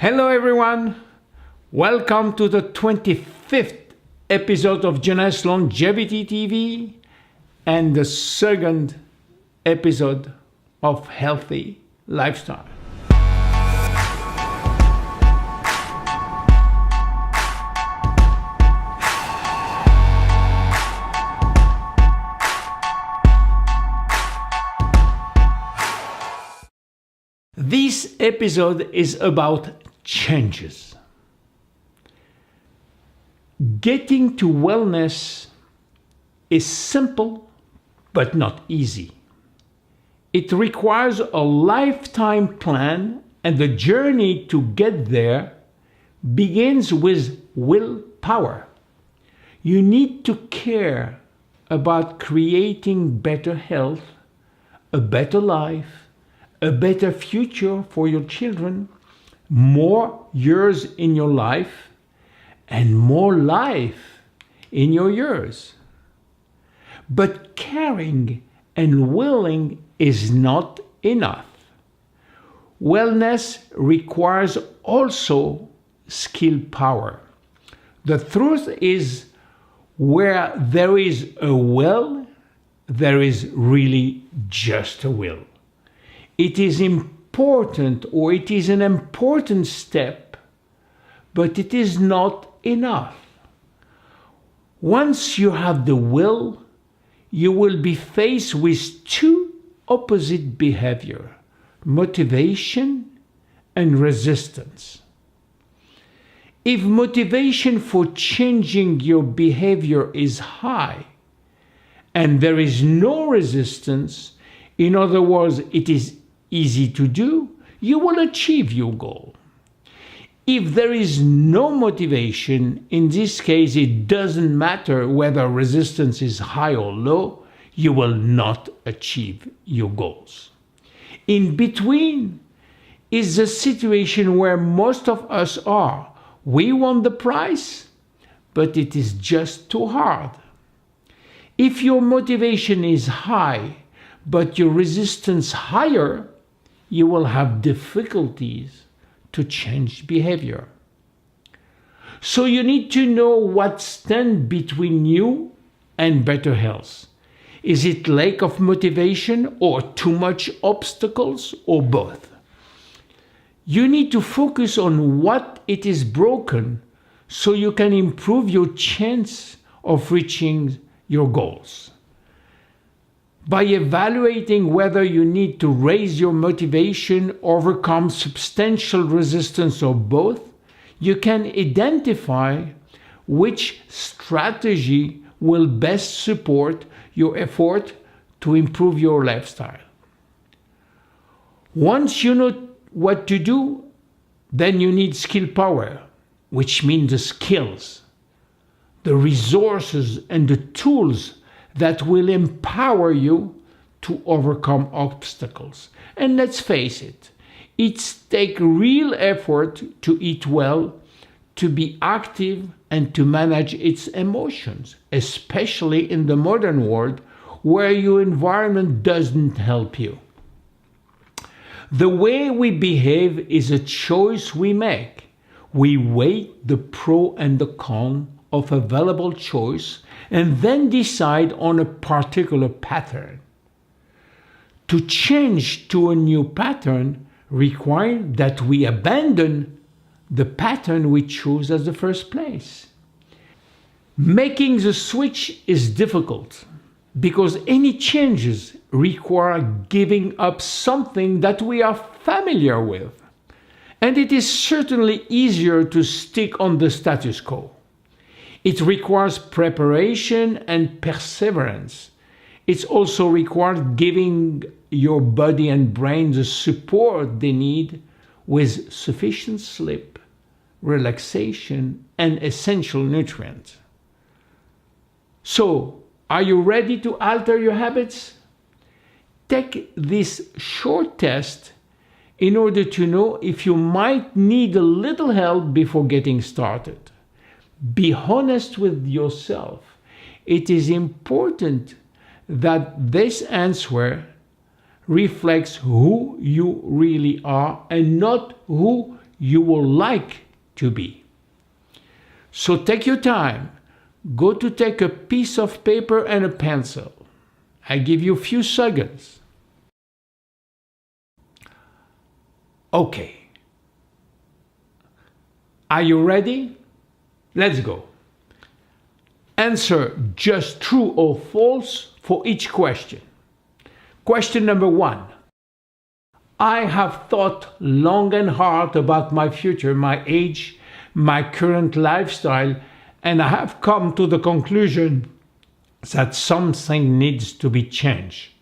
Hello everyone, welcome to the 25th episode of Jonas Longevity TV and the second episode of Healthy Lifestyle. This episode is about changes. Getting to wellness is simple but not easy. It requires a lifetime plan, and the journey to get there begins with willpower. You need to care about creating better health, a better life, a better future for your children, more years in your life, and more life in your years. But caring and willing is not enough. Wellness requires also skill power. The truth is, where there is a will, there is really just a will. It is important, or it is an important step, but it is not enough. Once you have the will, you will be faced with two opposite behaviors: motivation and resistance. If motivation for changing your behavior is high and there is no resistance, in other words, it is easy to do, you will achieve your goal. If there is no motivation, in this case it doesn't matter whether resistance is high or low, you will not achieve your goals. In between is the situation where most of us are. We want the prize, but it is just too hard. If your motivation is high, but your resistance higher, you will have difficulties to change behavior. So you need to know what stands between you and better health. Is it lack of motivation, or too much obstacles, or both? You need to focus on what it is broken so you can improve your chance of reaching your goals. By evaluating whether you need to raise your motivation, overcome substantial resistance, or both, you can identify which strategy will best support your effort to improve your lifestyle. Once you know what to do, then you need skill power, which means the skills, the resources, and the tools that will empower you to overcome obstacles. And let's face it, it takes real effort to eat well, to be active, and to manage its emotions, especially in the modern world where your environment doesn't help you. The way we behave is a choice we make. We weigh the pro and the con of available choice and then decide on a particular pattern. To change to a new pattern requires that we abandon the pattern we chose as the first place. Making the switch is difficult because any changes require giving up something that we are familiar with. And it is certainly easier to stick on the status quo. It requires preparation and perseverance. It also requires giving your body and brain the support they need with sufficient sleep, relaxation, and essential nutrients. So, are you ready to alter your habits? Take this short test in order to know if you might need a little help before getting started. Be honest with yourself. It is important that this answer reflects who you really are and not who you would like to be. So take your time. Go to take a piece of paper and a pencil. I give you a few seconds. Okay. Are you ready? Let's go. Answer just true or false for each question. Question number 1. I have thought long and hard about my future, my age, my current lifestyle, and I have come to the conclusion that something needs to be changed.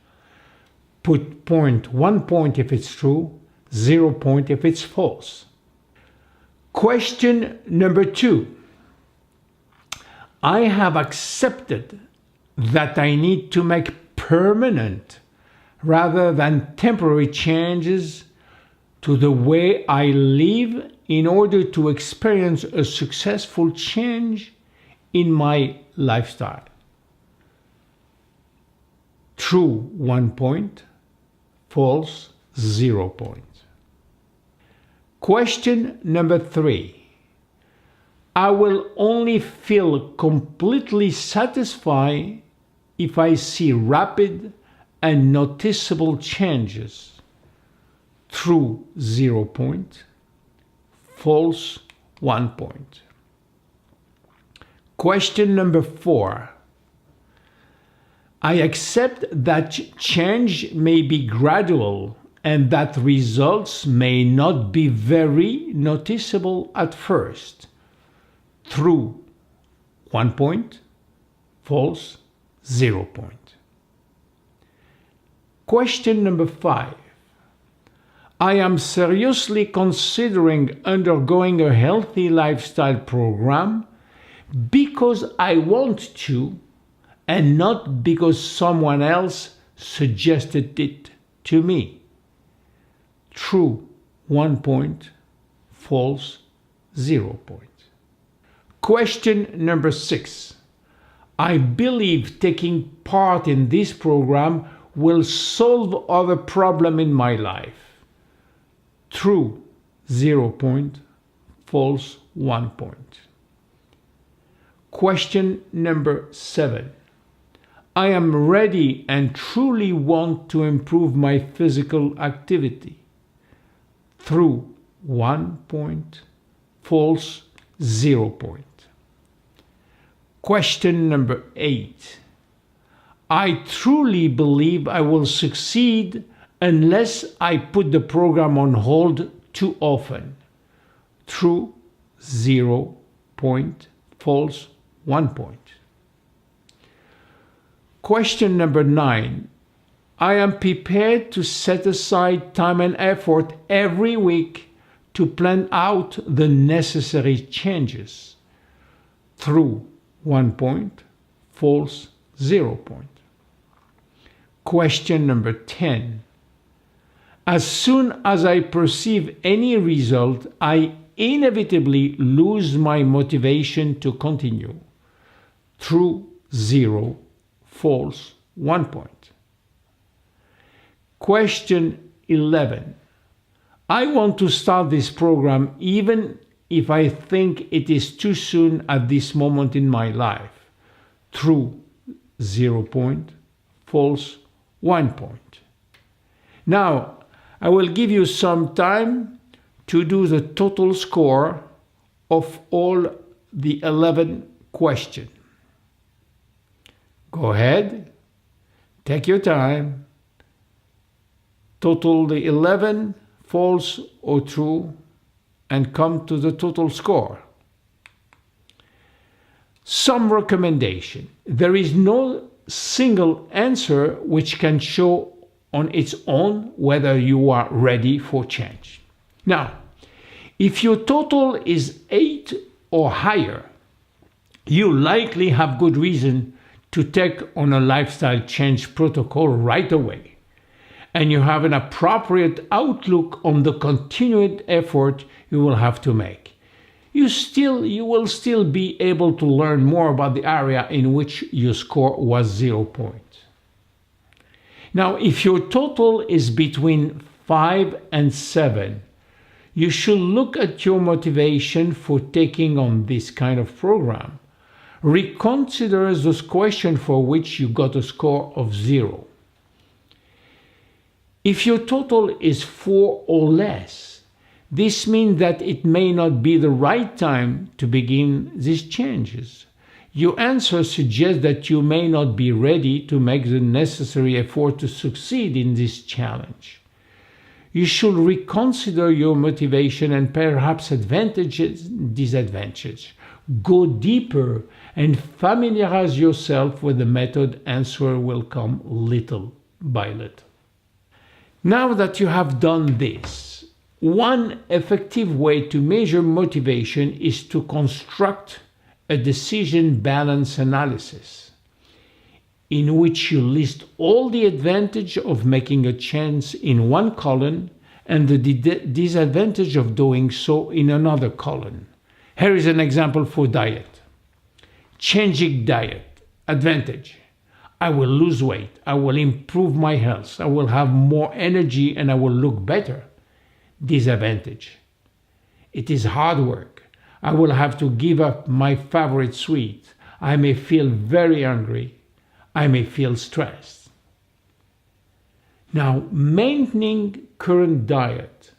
Put 1 point if it's true, 0 point if it's false. Question number 2. I have accepted that I need to make permanent rather than temporary changes to the way I live in order to experience a successful change in my lifestyle. True 1 point, false 0 point. Question number 3. I will only feel completely satisfied if I see rapid and noticeable changes. True 0 point, false 1 point. Question number 4. I accept that change may be gradual and that results may not be very noticeable at first. True 1 point, false 0 point. Question number 5. I am seriously considering undergoing a healthy lifestyle program because I want to and not because someone else suggested it to me. True 1 point, false 0 point. Question number 6. I believe taking part in this program will solve other problems in my life. True 0 point, false 1 point. Question number 7. I am ready and truly want to improve my physical activity. True 1 point, false 0 point. Question number 8. I truly believe I will succeed unless I put the program on hold too often. True 0 point, false 1 point. Question number 9. I am prepared to set aside time and effort every week to plan out the necessary changes. True 1 point, false 0 point. Question number 10. As soon as I perceive any result, I inevitably lose my motivation to continue. True 0, false 1 point. Question 11. I want to start this program even if I think it is too soon at this moment in my life. True 0 point, false 1 point. Now, I will give you some time to do the total score of all the 11 questions. Go ahead, take your time, total the 11, false or true, and come to the total score. Some recommendation. There is no single answer which can show on its own whether you are ready for change. Now, if your total is 8 or higher, you likely have good reason to take on a lifestyle change protocol right away, and you have an appropriate outlook on the continued effort you will have to make. You will still be able to learn more about the area in which your score was 0 point. Now, if your total is between 5 and 7, You should look at your motivation for taking on this kind of program. Reconsider those questions for which you got a score of 0. If your total is 4 or less, this means that it may not be the right time to begin these changes. Your answer suggests that you may not be ready to make the necessary effort to succeed in this challenge. You should reconsider your motivation and perhaps advantages, disadvantages. Go deeper and familiarize yourself with the method. Answer will come little by little. Now that you have done this, one effective way to measure motivation is to construct a decision balance analysis in which you list all the advantage of making a change in one column and the disadvantage of doing so in another column. Here is an example for diet. Changing diet. Advantage: I will lose weight, I will improve my health, I will have more energy, and I will look better. Disadvantage: it is hard work. I will have to give up my favorite sweet. I may feel very hungry. I may feel stressed. Now, maintaining current diet.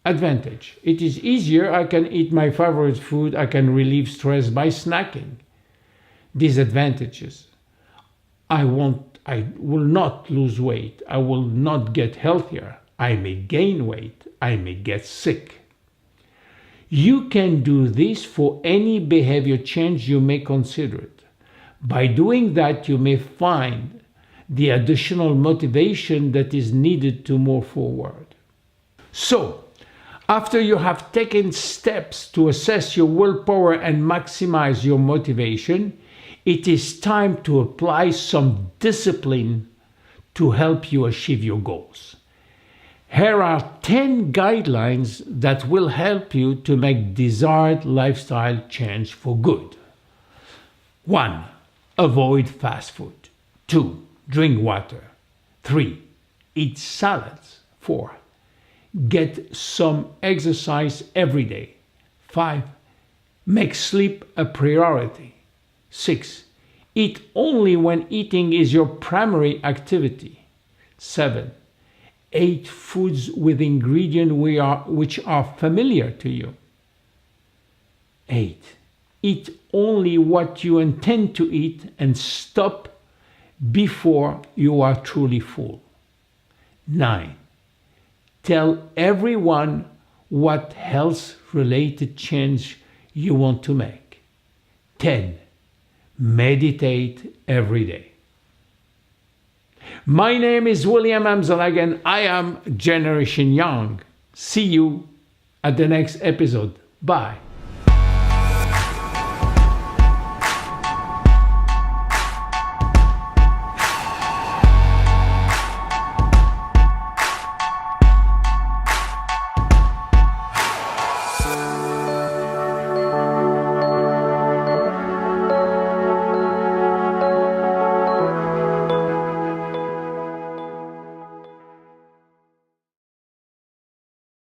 Advantage: it is easier. I can eat my favorite food. I can relieve stress by snacking. Disadvantages: I will not lose weight. I will not get healthier. I may gain weight. I may get sick. You can do this for any behavior change you may consider it. By doing that, you may find the additional motivation that is needed to move forward. So, after you have taken steps to assess your willpower and maximize your motivation, it is time to apply some discipline to help you achieve your goals. Here are 10 guidelines that will help you to make desired lifestyle change for good. 1. Avoid fast food. 2. Drink water. 3. Eat salads. 4. Get some exercise every day. 5. Make sleep a priority. 6. Eat only when eating is your primary activity. 7. Eat foods with ingredients which are familiar to you. 8. Eat only what you intend to eat and stop before you are truly full. 9. Tell everyone what health-related change you want to make. 10. Meditate every day. My name is William Amzalag and I am Generation Young. See you at the next episode. Bye.